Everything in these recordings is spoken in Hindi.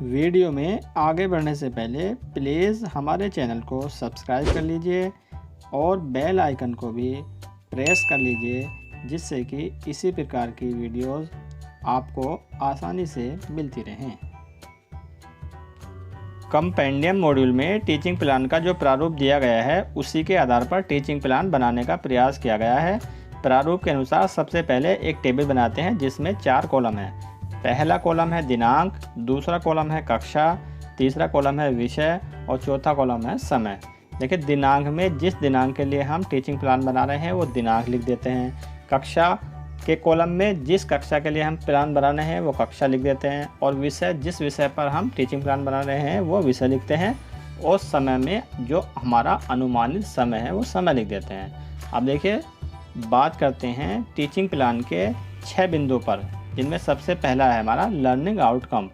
वीडियो में आगे बढ़ने से पहले प्लीज़ हमारे चैनल को सब्सक्राइब कर लीजिए और बेल आइकन को भी प्रेस कर लीजिए, जिससे कि इसी प्रकार की वीडियोस आपको आसानी से मिलती रहें। कंपेंडियम मॉड्यूल में टीचिंग प्लान का जो प्रारूप दिया गया है उसी के आधार पर टीचिंग प्लान बनाने का प्रयास किया गया है। प्रारूप के अनुसार सबसे पहले एक टेबल बनाते हैं जिसमें 4 कॉलम है। पहला कॉलम है दिनांक, दूसरा कॉलम है कक्षा, तीसरा कॉलम है विषय और चौथा कॉलम है समय। देखिए, दिनांक में जिस दिनांक के लिए हम टीचिंग प्लान बना रहे हैं वो दिनांक लिख देते हैं। कक्षा के कॉलम में जिस कक्षा के लिए हम प्लान बना रहे हैं वो कक्षा लिख देते हैं और विषय जिस विषय पर हम टीचिंग प्लान बना रहे हैं वो विषय लिखते हैं और समय में जो हमारा अनुमानित समय है वो समय लिख देते हैं। अब देखिए, बात करते हैं टीचिंग प्लान के 6 बिंदु पर, जिनमें सबसे पहला है हमारा लर्निंग आउटकम।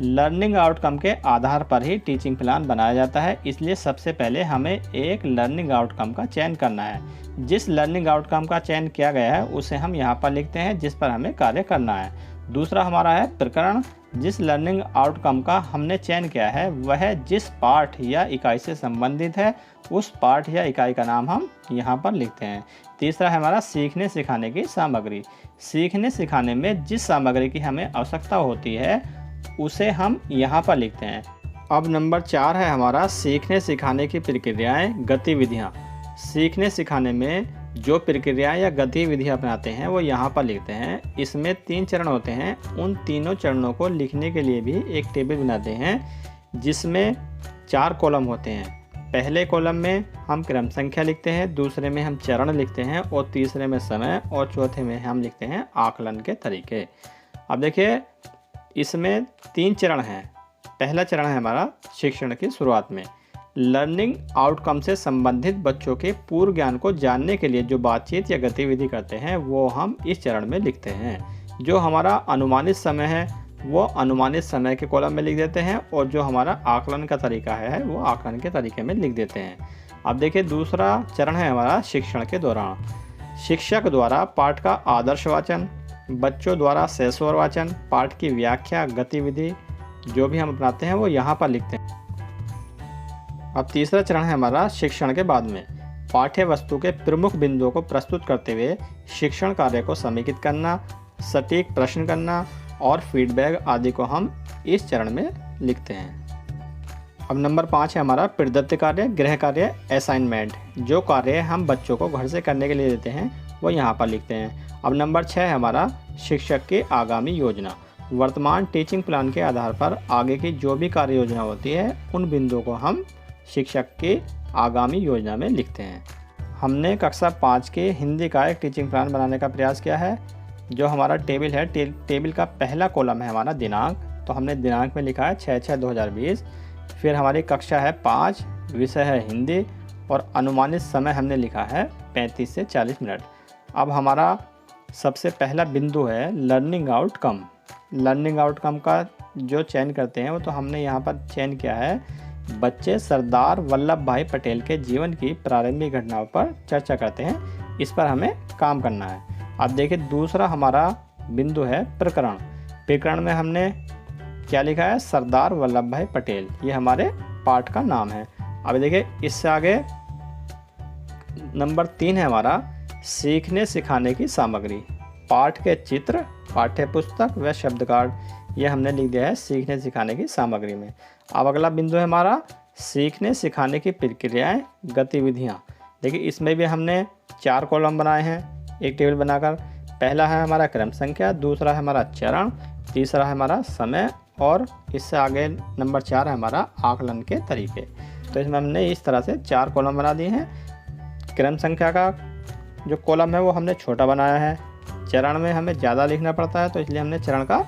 लर्निंग आउटकम के आधार पर ही टीचिंग प्लान बनाया जाता है, इसलिए सबसे पहले हमें एक लर्निंग आउटकम का चयन करना है। जिस लर्निंग आउटकम का चयन किया गया है उसे हम यहाँ पर लिखते हैं जिस पर हमें कार्य करना है। दूसरा हमारा है प्रकरण। जिस लर्निंग आउटकम का हमने चयन किया है वह जिस पाठ या इकाई से संबंधित है उस पाठ या इकाई का नाम हम यहाँ पर लिखते हैं। तीसरा है हमारा सीखने सिखाने की सामग्री। सीखने सिखाने में जिस सामग्री की हमें आवश्यकता होती है उसे हम यहाँ पर लिखते हैं। अब नंबर 4 है हमारा सीखने सिखाने की प्रक्रियाएं, गतिविधियाँ। सीखने सिखाने में जो प्रक्रियाएं या गतिविधियाँ अपनाते हैं वो यहाँ पर लिखते हैं। इसमें 3 चरण होते हैं। उन तीनों चरणों को लिखने के लिए भी एक टेबल बनाते हैं जिसमें 4 कॉलम होते हैं। पहले कॉलम में हम क्रम संख्या लिखते हैं, दूसरे में हम चरण लिखते हैं और तीसरे में समय और चौथे में हम लिखते हैं आकलन के तरीके। अब देखिए, इसमें 3 चरण हैं। पहला चरण है हमारा शिक्षण की शुरुआत में। लर्निंग आउटकम से संबंधित बच्चों के पूर्व ज्ञान को जानने के लिए जो बातचीत या गतिविधि करते हैं वो हम इस चरण में लिखते हैं। जो हमारा अनुमानित समय है वो अनुमानित समय के कॉलम में लिख देते हैं और जो हमारा आकलन का तरीका है वो आकलन के तरीके में लिख देते हैं। अब देखिए, दूसरा चरण है हमारा शिक्षण के दौरान। शिक्षक द्वारा पाठ का आदर्श वाचन, बच्चों द्वारा सैसवर वाचन, पाठ की व्याख्या, गतिविधि जो भी हम अपनाते हैं वो यहाँ पर लिखते हैं। अब तीसरा चरण है हमारा शिक्षण के बाद में। पाठ्य वस्तु के प्रमुख बिंदुओं को प्रस्तुत करते हुए शिक्षण कार्य को समेकित करना, सटीक प्रश्न करना और फीडबैक आदि को हम इस चरण में लिखते हैं। अब नंबर 5 है हमारा प्रदत्त कार्य, गृह कार्य, असाइनमेंट। जो कार्य हम बच्चों को घर से करने के लिए देते हैं वो यहाँ पर लिखते हैं। अब नंबर 6 है हमारा शिक्षक की आगामी योजना। वर्तमान टीचिंग प्लान के आधार पर आगे की जो भी कार्य योजना होती है उन बिंदुओं को हम शिक्षक की आगामी योजना में लिखते हैं। हमने कक्षा 5 के हिंदी का एक टीचिंग प्लान बनाने का प्रयास किया है। जो हमारा टेबल है, टेबल का पहला कॉलम है हमारा दिनांक, तो हमने दिनांक में लिखा है 6/6/2020। फिर हमारी कक्षा है 5, विषय है हिंदी और अनुमानित समय हमने लिखा है 35 से 40 मिनट। अब हमारा सबसे पहला बिंदु है लर्निंग आउटकम। लर्निंग आउटकम का जो चयन करते हैं वो तो हमने यहाँ पर चयन किया है, बच्चे सरदार वल्लभ भाई पटेल के जीवन की प्रारंभिक घटनाओं पर चर्चा करते हैं, इस पर हमें काम करना है। अब देखिए, दूसरा हमारा बिंदु है प्रकरण। प्रकरण में हमने क्या लिखा है, सरदार वल्लभ भाई पटेल, ये हमारे पाठ का नाम है। अब देखिए, इससे आगे नंबर 3 है हमारा सीखने सिखाने की सामग्री। पाठ के चित्र, पाठ्य पुस्तक व शब्द कार्ड, ये हमने लिख दिया है सीखने सिखाने की सामग्री में। अब अगला बिंदु है हमारा सीखने सिखाने की प्रक्रियाएं, गतिविधियां। देखिए, इसमें भी हमने 4 कॉलम बनाए हैं एक टेबल बनाकर। पहला है हमारा क्रम संख्या, दूसरा है हमारा चरण, तीसरा है हमारा समय और इससे आगे नंबर 4 है हमारा आकलन के तरीके। तो इसमें हमने इस तरह से 4 कॉलम बना दिए हैं। क्रम संख्या का जो कॉलम है वो हमने छोटा बनाया है। चरण में हमें ज़्यादा लिखना पड़ता है तो इसलिए हमने चरण का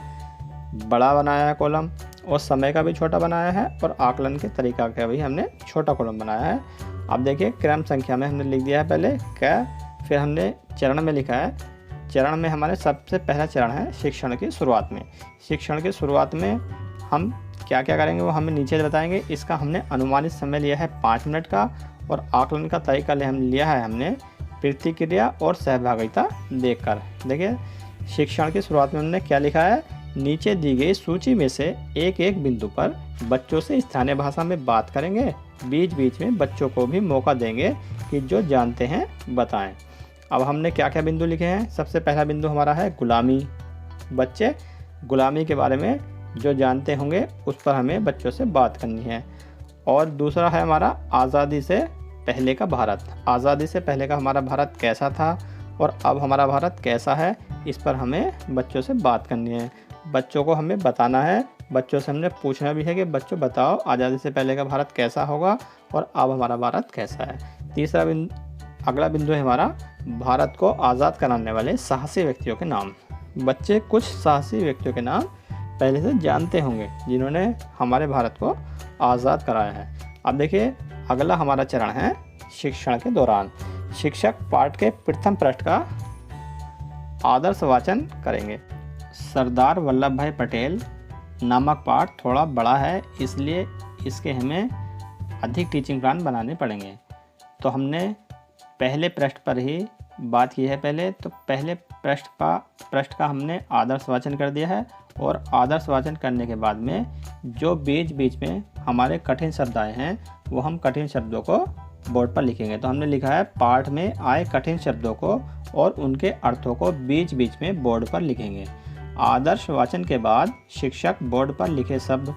बड़ा बनाया है कॉलम, और समय का भी छोटा बनाया है और आकलन के तरीका का भी हमने छोटा कॉलम बनाया है। अब देखिए, क्रम संख्या में हमने लिख दिया है पहले क्या, फिर हमने चरण में लिखा है। चरण में हमारे सबसे पहला चरण है शिक्षण की शुरुआत में। शिक्षण की शुरुआत में हम क्या क्या करेंगे वो हमें नीचे बताएंगे। इसका हमने अनुमानित समय लिया है 5 मिनट का और आकलन का तरीका लिया है हमने प्रतिक्रिया और सहभागिता देखकर। देखिए, शिक्षण की शुरुआत में हमने क्या लिखा है नीचे दी गई सूची में से एक एक बिंदु पर बच्चों से स्थानीय भाषा में बात करेंगे। बीच बीच में बच्चों को भी मौका देंगे कि जो जानते हैं बताएं। अब हमने क्या क्या बिंदु लिखे हैं। सबसे पहला बिंदु हमारा है गुलामी। बच्चे गुलामी के बारे में जो जानते होंगे उस पर हमें बच्चों से बात करनी है। और दूसरा है हमारा आज़ादी से पहले का भारत। आज़ादी से पहले का हमारा भारत कैसा था और अब हमारा भारत कैसा है, इस पर हमें बच्चों से बात करनी है। बच्चों को हमें बताना है। बच्चों से हमने पूछना भी है कि बच्चों बताओ आज़ादी से पहले का भारत कैसा होगा और अब हमारा भारत कैसा है। तीसरा अगला बिंदु है हमारा भारत को आज़ाद कराने वाले साहसी व्यक्तियों के नाम। बच्चे कुछ साहसी व्यक्तियों के नाम पहले से जानते होंगे जिन्होंने हमारे भारत को आज़ाद कराया है। अब देखिए अगला हमारा चरण है शिक्षण के दौरान। शिक्षक पाठ के प्रथम पृष्ठ का आदर्श वाचन करेंगे। सरदार वल्लभ भाई पटेल नामक पाठ थोड़ा बड़ा है, इसलिए इसके हमें अधिक टीचिंग प्लान बनाने पड़ेंगे। तो हमने पहले पृष्ठ पर ही बात की है। पहले पृष्ठ का हमने आदर्श वाचन कर दिया है और आदर्श वाचन करने के बाद में जो बीच बीच में हमारे कठिन शब्द आए हैं वो हम कठिन शब्दों को बोर्ड पर लिखेंगे। तो हमने लिखा है पाठ में आए कठिन शब्दों को और उनके अर्थों को बीच बीच में बोर्ड पर लिखेंगे। आदर्श वाचन के बाद शिक्षक बोर्ड पर लिखे शब्द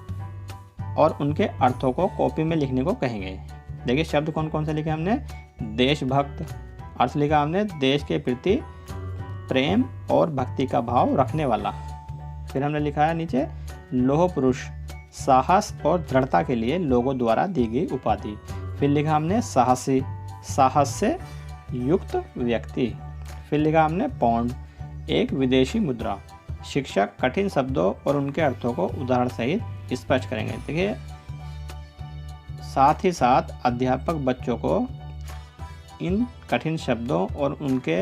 और उनके अर्थों को कॉपी में लिखने को कहेंगे। देखिए शब्द कौन कौन से लिखे हमने। देशभक्त, अर्थ लिखा हमने देश के प्रति प्रेम और भक्ति का भाव रखने वाला। फिर हमने लिखा है नीचे लौह पुरुष, साहस और दृढ़ता के लिए लोगों द्वारा दी गई उपाधि। फिर लिखा हमने साहसी, साहस से युक्त व्यक्ति। फिर लिखा हमने पौंड, एक विदेशी मुद्रा। शिक्षक कठिन शब्दों और उनके अर्थों को उदाहरण सहित स्पष्ट करेंगे। देखिए साथ ही साथ अध्यापक बच्चों को इन कठिन शब्दों और उनके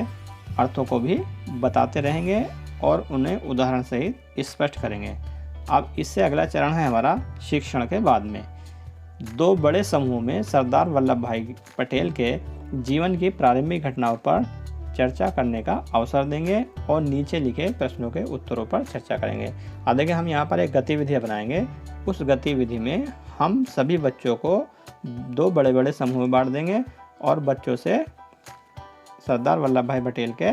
अर्थों को भी बताते रहेंगे और उन्हें उदाहरण सहित स्पष्ट करेंगे। अब इससे अगला चरण है हमारा शिक्षण के बाद में। दो बड़े समूहों में सरदार वल्लभ भाई पटेल के जीवन की प्रारंभिक घटनाओं पर चर्चा करने का अवसर देंगे और नीचे लिखे प्रश्नों के उत्तरों पर चर्चा करेंगे। अब देखिए हम यहाँ पर एक गतिविधि बनाएंगे। उस गतिविधि में हम सभी बच्चों को दो बड़े बड़े समूह में बांट देंगे और बच्चों से सरदार वल्लभ भाई पटेल के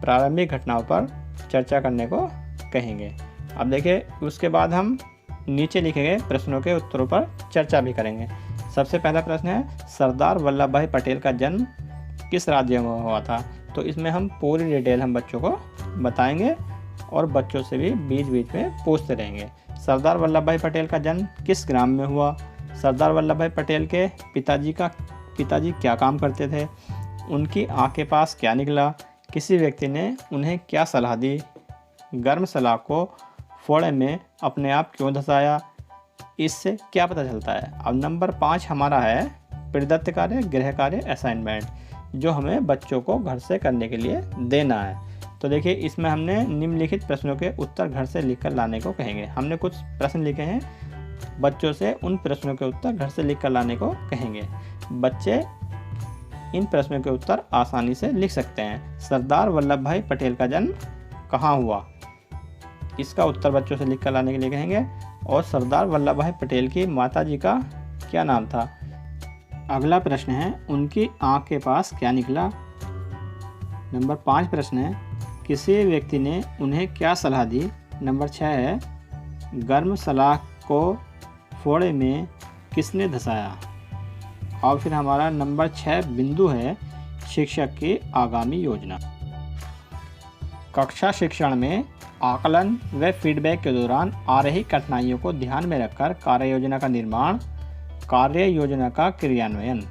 प्रारंभिक घटनाओं पर चर्चा करने को कहेंगे। अब देखिए उसके बाद हम नीचे लिखे गए प्रश्नों के उत्तरों पर चर्चा भी करेंगे। सबसे पहला प्रश्न है सरदार वल्लभ भाई पटेल का जन्म किस राज्य में हुआ था। तो इसमें हम पूरी डिटेल हम बच्चों को बताएंगे और बच्चों से भी बीच बीच में पूछते रहेंगे। सरदार वल्लभ भाई पटेल का जन्म किस ग्राम में हुआ। सरदार वल्लभ भाई पटेल के पिताजी क्या काम करते थे। उनकी आँख के पास क्या निकला। किसी व्यक्ति ने उन्हें क्या सलाह दी। गर्म सलाह को फोड़े में अपने आप क्यों धंसाया, इससे क्या पता चलता है। अब नंबर 5 हमारा है प्रदत्त कार्य, गृह कार्य, असाइनमेंट, जो हमें बच्चों को घर से करने के लिए देना है। तो देखिए इसमें हमने निम्नलिखित प्रश्नों के उत्तर घर से लिखकर लाने को कहेंगे। हमने कुछ प्रश्न लिखे हैं, बच्चों से उन प्रश्नों के उत्तर घर से लिखकर लाने को कहेंगे। बच्चे इन प्रश्नों के उत्तर आसानी से लिख सकते हैं। सरदार वल्लभ भाई पटेल का जन्म कहाँ हुआ, इसका उत्तर बच्चों से लिखकर लाने के लिए कहेंगे। और सरदार वल्लभ भाई पटेल की माताजी का क्या नाम था। अगला प्रश्न है उनकी आँख के पास क्या निकला। नंबर 5 प्रश्न है किसी व्यक्ति ने उन्हें क्या सलाह दी। नंबर 6 है गर्म सलाह को फोड़े में किसने धंसाया। और फिर हमारा नंबर 6 बिंदु है शिक्षक की आगामी योजना। कक्षा शिक्षण में आकलन व फीडबैक के दौरान आ रही कठिनाइयों को ध्यान में रखकर कार्य योजना का निर्माण, कार्य योजना का क्रियान्वयन।